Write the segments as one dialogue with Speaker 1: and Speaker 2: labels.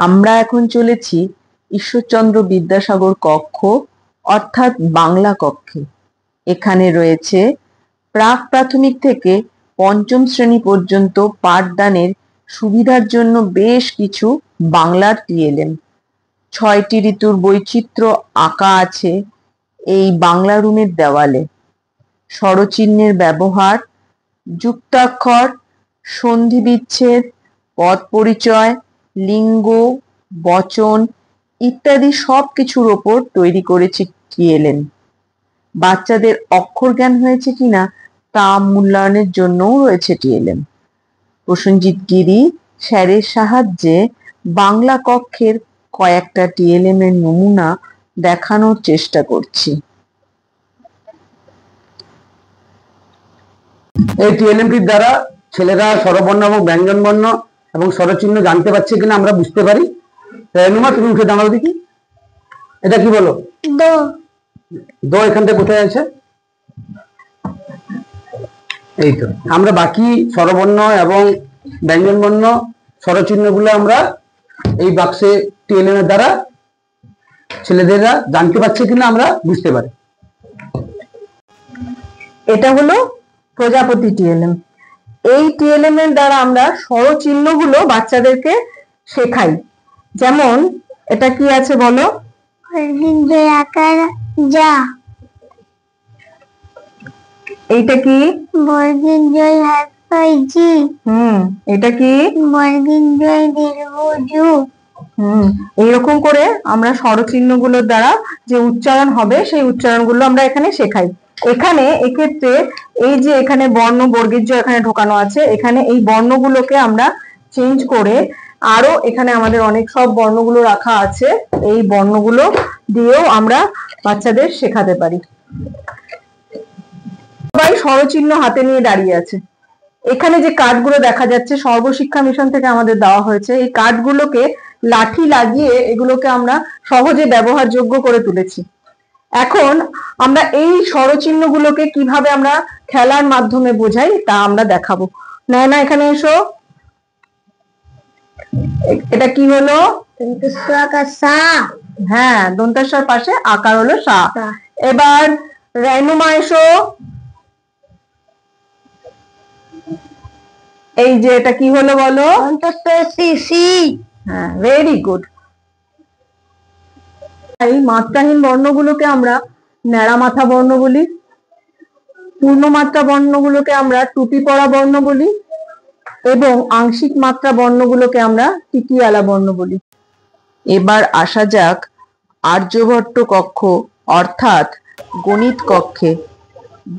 Speaker 1: আমরা এখন চলেছি ঈশ্বরচন্দ্র বিদ্যাসাগর কক্ষ অর্থাৎ বাংলা কক্ষে। এখানে রয়েছে প্রাক প্রাথমিক থেকে পঞ্চম শ্রেণী পর্যন্ত পাঠদানের সুবিধার জন্য বেশ কিছু বাংলার টিএলএম। ৬টি ঋতুর বৈচিত্র্য আঁকা আছে এই বাংলা রুমের দেওয়ালে। স্বরচিহ্নের ব্যবহার, যুক্তাক্ষর, সন্ধি বিচ্ছেদ, পদ পরিচয়, লিঙ্গ, বচন ইত্যাদি সবকিছুর ওপর তৈরি করেছি টিএলএম। বাচ্চাদের অক্ষর জ্ঞান হয়েছে কিনা তা মূল্যায়নের জন্যও রয়েছে টিএলএম। প্রসেনজিৎ গিরি স্যারের সাহায্যে বাংলা কক্ষের কয়েকটা টিএলএম এর নমুনা দেখানোর চেষ্টা করছি।
Speaker 2: এই টিএলএমটির দ্বারা ছেলেরা স্বরবর্ণ এবং ব্যঞ্জন বর্ণ এবং স্বরচিহ্ন জানতে পারছে কিনা আমরা বুঝতে পারি। রেনুমা, তুমি উঠে দাঁড়াও দেখি, এটা কি বলো?
Speaker 3: দো।
Speaker 2: দো এখান থেকে কোথায় আছে? এই তো। আমরা বাকি স্বরবর্ণ এবং ব্যঞ্জন বর্ণ স্বরচিহ্ন গুলো আমরা এই বাক্সে টিএলএম এর দ্বারা ছেলেদেরা জানতে পারছে কিনা আমরা বুঝতে পারি।
Speaker 1: এটা হলো প্রজাপতি টিএলএম। এই টিএলএম এর দ্বারা আমরা স্বরচিহ্ন গুলো বাচ্চাদেরকে শেখাই। যেমন এটা কি আছে বলো?
Speaker 3: আকার যা।
Speaker 1: এইটা কি?
Speaker 3: বর্গের জয় হাতপাই জি।
Speaker 1: এটা কি?
Speaker 3: বর্গের জয় দীর্ঘ জু।
Speaker 1: এইরকম করে আমরা স্বরচিহ্ন গুলোর দ্বারা যে উচ্চারণ হবে সেই উচ্চারণ গুলো আমরা এখানে শেখাই। এখানে এক্ষেত্রে এই যে এখানে বর্ণ বর্গের জয় এখানে ঢোকানো আছে, এখানে এই বর্ণগুলোকে আমরা চেঞ্জ করে আরো এখানে আমাদের অনেক সব বর্ণগুলো রাখা আছে, এই বর্ণগুলো দিয়েও আমরা বাচ্চাদের শেখাতে পারি। সবাই স্বরচিহ্ন হাতে নিয়ে দাঁড়িয়ে আছে। এখানে যে কার্ডগুলো দেখা যাচ্ছে সর্বশিক্ষা মিশন থেকে আমাদের দেওয়া হয়েছে, এই কার্ডগুলোকে লাঠি লাগিয়ে এগুলোকে আমরা সহজে ব্যবহারযোগ্য করে তুলেছি। এখন আমরা এই স্বরচিহ্ন গুলোকে কিভাবে আমরা খেলার মাধ্যমে বোঝাই তা আমরা দেখাবো। না এখানে এসো। এটা কি হলো? হ্যাঁ, দন্তাস্বর পাশে আকার হলো সা। এবার রেনুমা এসো। এই যে এটা কি হলো বলো? হ্যাঁ, ভেরি গুড। এই মাত্রাহীন বর্ণগুলোকে আমরা ন্যাড়া মাথা বর্ণ বলি, পূর্ণমাত্রা বর্ণগুলোকে আমরা টুপি পরা বর্ণ বলি এবং আংশিক মাত্রা বর্ণগুলোকে আমরা টিকিয়ালা বর্ণ বলি। এবার আসা যাক আর্যভট্ট কক্ষ অর্থাৎ গণিত কক্ষে।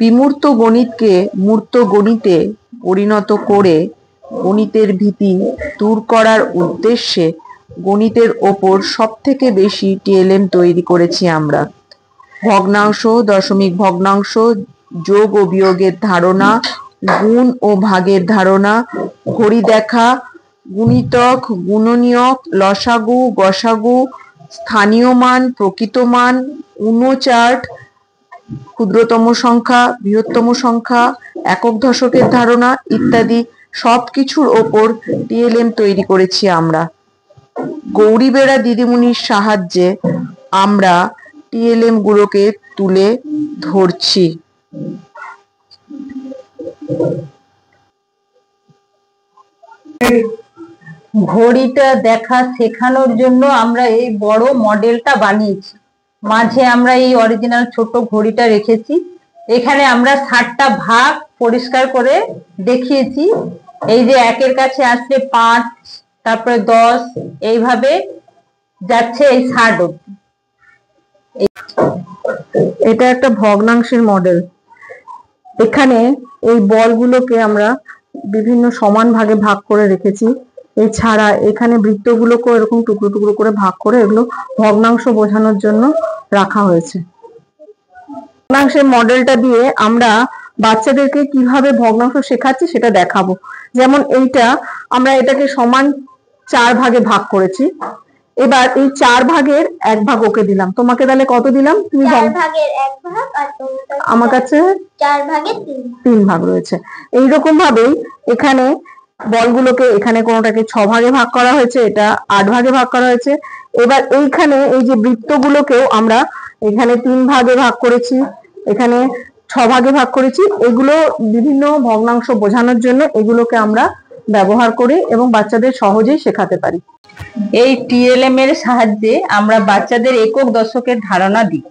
Speaker 1: বিমূর্ত গণিতকে মূর্ত গণিতে পরিণত করে গণিতের ভীতি দূর করার উদ্দেশ্যে গণিতের ওপর সব থেকে বেশি টিএলএম তৈরি করেছি আমরা। ভগ্নাংশ, দশমিক ভগ্নাংশ, যোগ ও বিয়োগের ধারণা, গুণ ও ভাগের ধারণা, ঘড়ি দেখা, গুণিতক, গুণনীয়ক, লসাগু, গসাগু, স্থানীয় মান, প্রকৃত মান, উনো চার্ট, ক্ষুদ্রতম সংখ্যা, বৃহত্তম সংখ্যা, একক দশকের ধারণা ইত্যাদি সবকিছুর ওপর টিএলএম তৈরি করেছি আমরা। গৌরী বেড়া দিদিমণির সাহায্যে আমরা টিএলএম গুলোকে তুলে ধরছি।
Speaker 4: ঘড়িটা দেখা শেখানোর জন্য আমরা এই বড় মডেলটা বানিয়েছি। মাঝে আমরা এই অরিজিনাল ছোট ঘড়িটা রেখেছি। এখানে আমরা 7টা ভাগ পরিষ্কার করে দেখিয়েছি। এই যে একের কাছে আসলে 5, তারপরে 10, এইভাবে যাচ্ছে এই 60 অবধি।
Speaker 1: এটা একটা ভগ্নাংশের মডেল। এখানে এই বলগুলোকে আমরা বিভিন্ন সমান ভাগে ভাগ করে রেখেছি। এছাড়া এখানে বৃত্তগুলোকেও এরকম টুকরো টুকরো করে ভাগ করে এগুলো ভগ্নাংশ বোঝানোর জন্য রাখা হয়েছে। ভগ্নাংশের মডেলটা দিয়ে আমরা বাচ্চাদেরকে কিভাবে ভগ্নাংশ শেখাচ্ছি সেটা দেখাবো। যেমন এইটা আমরা এটাকে সমান 4 ভাগে ভাগ করেছি। এবার এই 4 ভাগের 1 ভাগ ওকে দিলাম। তোমাকে তাহলে কত দিলাম? তুমি
Speaker 3: 4 ভাগের 1 ভাগ আর
Speaker 1: আমার কাছে
Speaker 3: 4 ভাগের 3
Speaker 1: ভাগ রয়েছে। এইরকম ভাবেই এখানে বলগুলোকে এখানে কোনোটাকে 6 ভাগে ভাগ করা হয়েছে, এটা 8 ভাগে ভাগ করা হয়েছে। এবার এইখানে এই যে বৃত্তগুলোকেও আমরা এখানে 3 ভাগে ভাগ করেছি, এখানে 6 ভাগে ভাগ করেছি। এগুলো বিভিন্ন ভগ্নাংশ বোঝানোর জন্য এগুলোকে আমরা ব্যবহার করি এবং বাচ্চাদের সহজেই শেখাতে পারি।
Speaker 4: এই টিএলএম এর সাহায্যে আমরা বাচ্চাদের একক দশকের ধারণা দিই।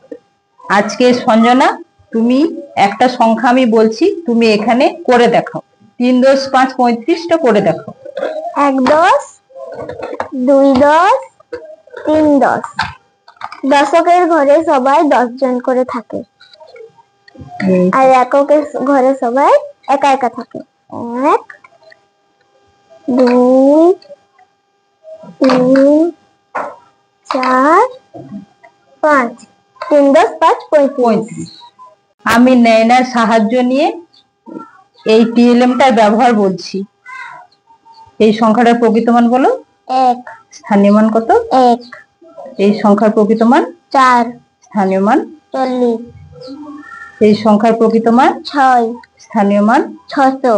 Speaker 4: আজকে সঞ্জনা, তুমি একটা সংখ্যা আমি বলছি, তুমি এখানে করে দেখাও। 3 10 5 35টা করে দেখাও।
Speaker 3: 1 10, 2 10, 3 10। দশকের ঘরে সবাই 10 জন করে থাকে, আর এককের ঘরে সবাই একা একা থাকে। 1 2 3 4 5। 3 10 5 35।
Speaker 4: আমি নয়নার সাহায্য নিয়ে এই টিএলএমটার ব্যবহার বলছি। এই সংখ্যাটার প্রকৃত মান বলো।
Speaker 3: 1
Speaker 4: স্থানীয় মান কত?
Speaker 3: 1।
Speaker 4: এই সংখ্যার প্রকৃত মান
Speaker 3: 4
Speaker 4: স্থানীয় মান
Speaker 3: 40।
Speaker 4: এই সংখ্যার প্রকৃত মান
Speaker 3: 6
Speaker 4: স্থানীয় মান
Speaker 3: 600।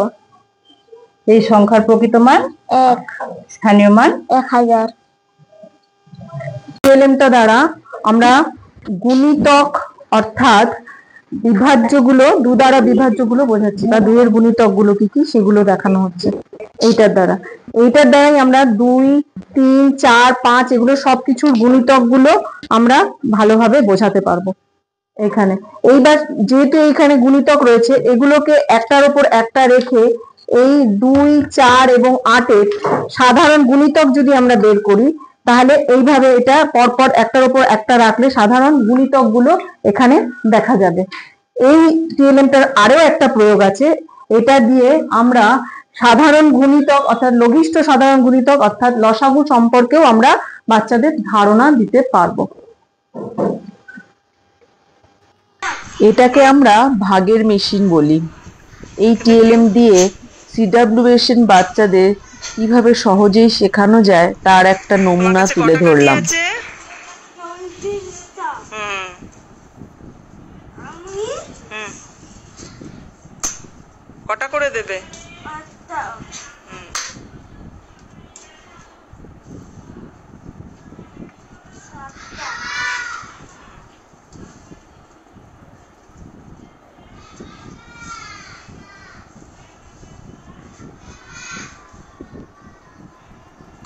Speaker 4: এই সংখ্যার প্রকৃত মান
Speaker 3: 1
Speaker 4: স্থানীয় মান
Speaker 3: 1000।
Speaker 1: টিএলএমটা দ্বারা আমরা গুণিতক অর্থাৎ বিভাজ্যগুলো, 2 দ্বারা বিভাজ্যগুলো বোঝাচ্ছি, বা 2 এর গুণিতকগুলো কি কি সেগুলো দেখানো হচ্ছে এইটার দ্বারাই আমরা 2 3 4 5 এগুলো সবকিছুর গুণিতকগুলো আমরা ভালোভাবে বোঝাতে পারবো এখানে। এইবার যেহেতু এইখানে গুণিতক রয়েছে, এগুলোকে একটার উপর একটা রেখে এই 2 4 এবং 8 এর সাধারণ গুণিতক যদি আমরা বের করি, তাহলে এইভাবে এটা পরপর একটার উপর একটা রাখলে সাধারণ গুণিতকগুলো এখানে দেখা যাবে। এই টিএলএমটার আরো একটা প্রয়োগ আছে, এটা দিয়ে আমরা সাধারণ গুণিতক অর্থাৎ লঘিষ্ঠ সাধারণ গুণিতক অর্থাৎ লসাগু সম্পর্কেও আমরা বাচ্চাদের ধারণা দিতে পারবো। এটাকে আমরা ভাগের মেশিন বলি। এই টিএলএম দিয়ে সিডব্লিউএসএন বাচ্চাদের কিভাবে সহজেই শেখানো যায় তার একটা নমুনা তুলে ধরলাম।
Speaker 5: কটা করে দেবে?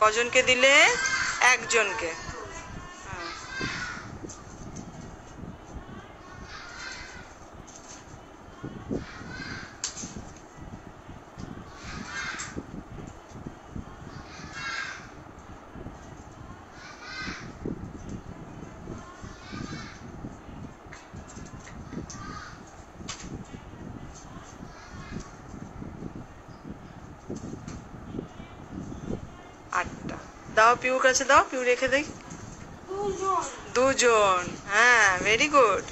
Speaker 5: কজনকে দিলে? একজনকে। আটটা দাও, পিউর কাছে দাও, পিউ রেখে দেই। 2 জন। হ্যাঁ, ভেরি গুড।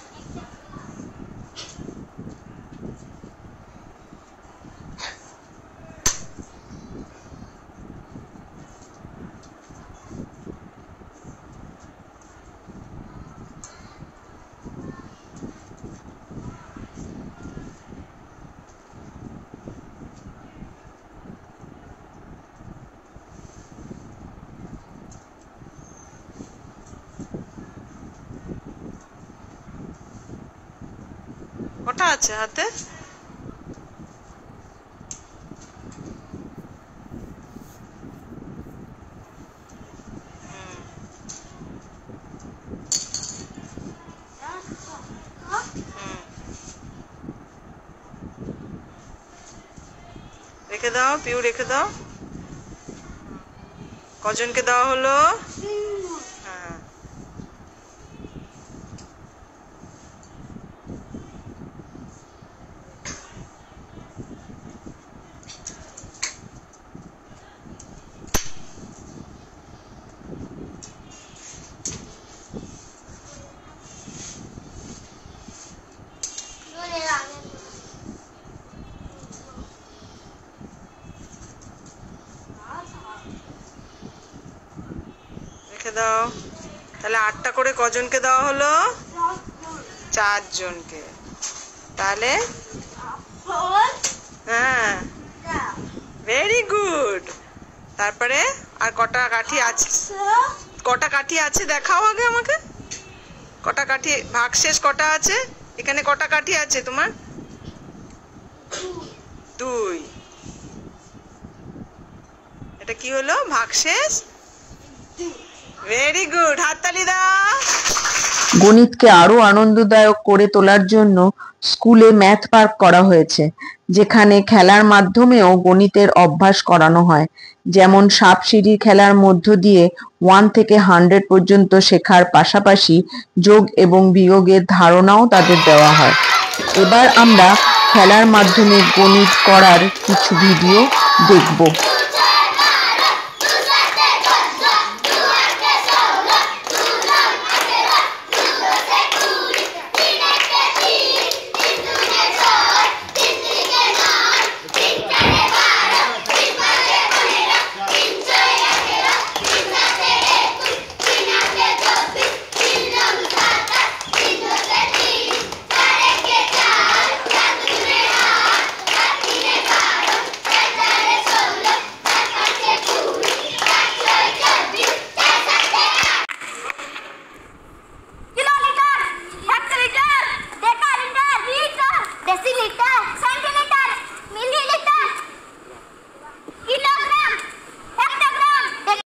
Speaker 5: কটা আছে হাতে? রেখে দাও, পিউ রেখে দাও। কজনকে দেওয়া হলো? হ্যাঁ। রেখে দাও। তাহলে 8টা করে কজনকে দেওয়া হলো? 4 জনকে। তাহলে হ্যাঁ, ভেরি গুড। তারপরে আর কটা কাঠি আছে? কটা কাঠি আছে দেখাও আগে আমাকে। কটা কাঠি, ভাগশেষ কটা আছে এখানে? কটা কাঠি আছে তোমার? 2। এটা কি হলো? ভাগশেষ। ভেরি গুড, হাততালি দাও।
Speaker 1: গণিতকে আরো আনন্দদায়ক করে তোলার জন্য স্কুলে ম্যাথ পার্ক করা হয়েছে, যেখানে খেলার মাধ্যমেও গণিতের অভ্যাস করানো হয়। যেমন সাপ সিঁড়ি খেলার মধ্য দিয়ে 1 থেকে 100 পর্যন্ত শেখার পাশাপাশি যোগ এবং বিয়োগের ধারণাও তাদের দেওয়া হয়। এবার আমরা খেলার মাধ্যমে গণিত করার কিছু ভিডিও দেখব।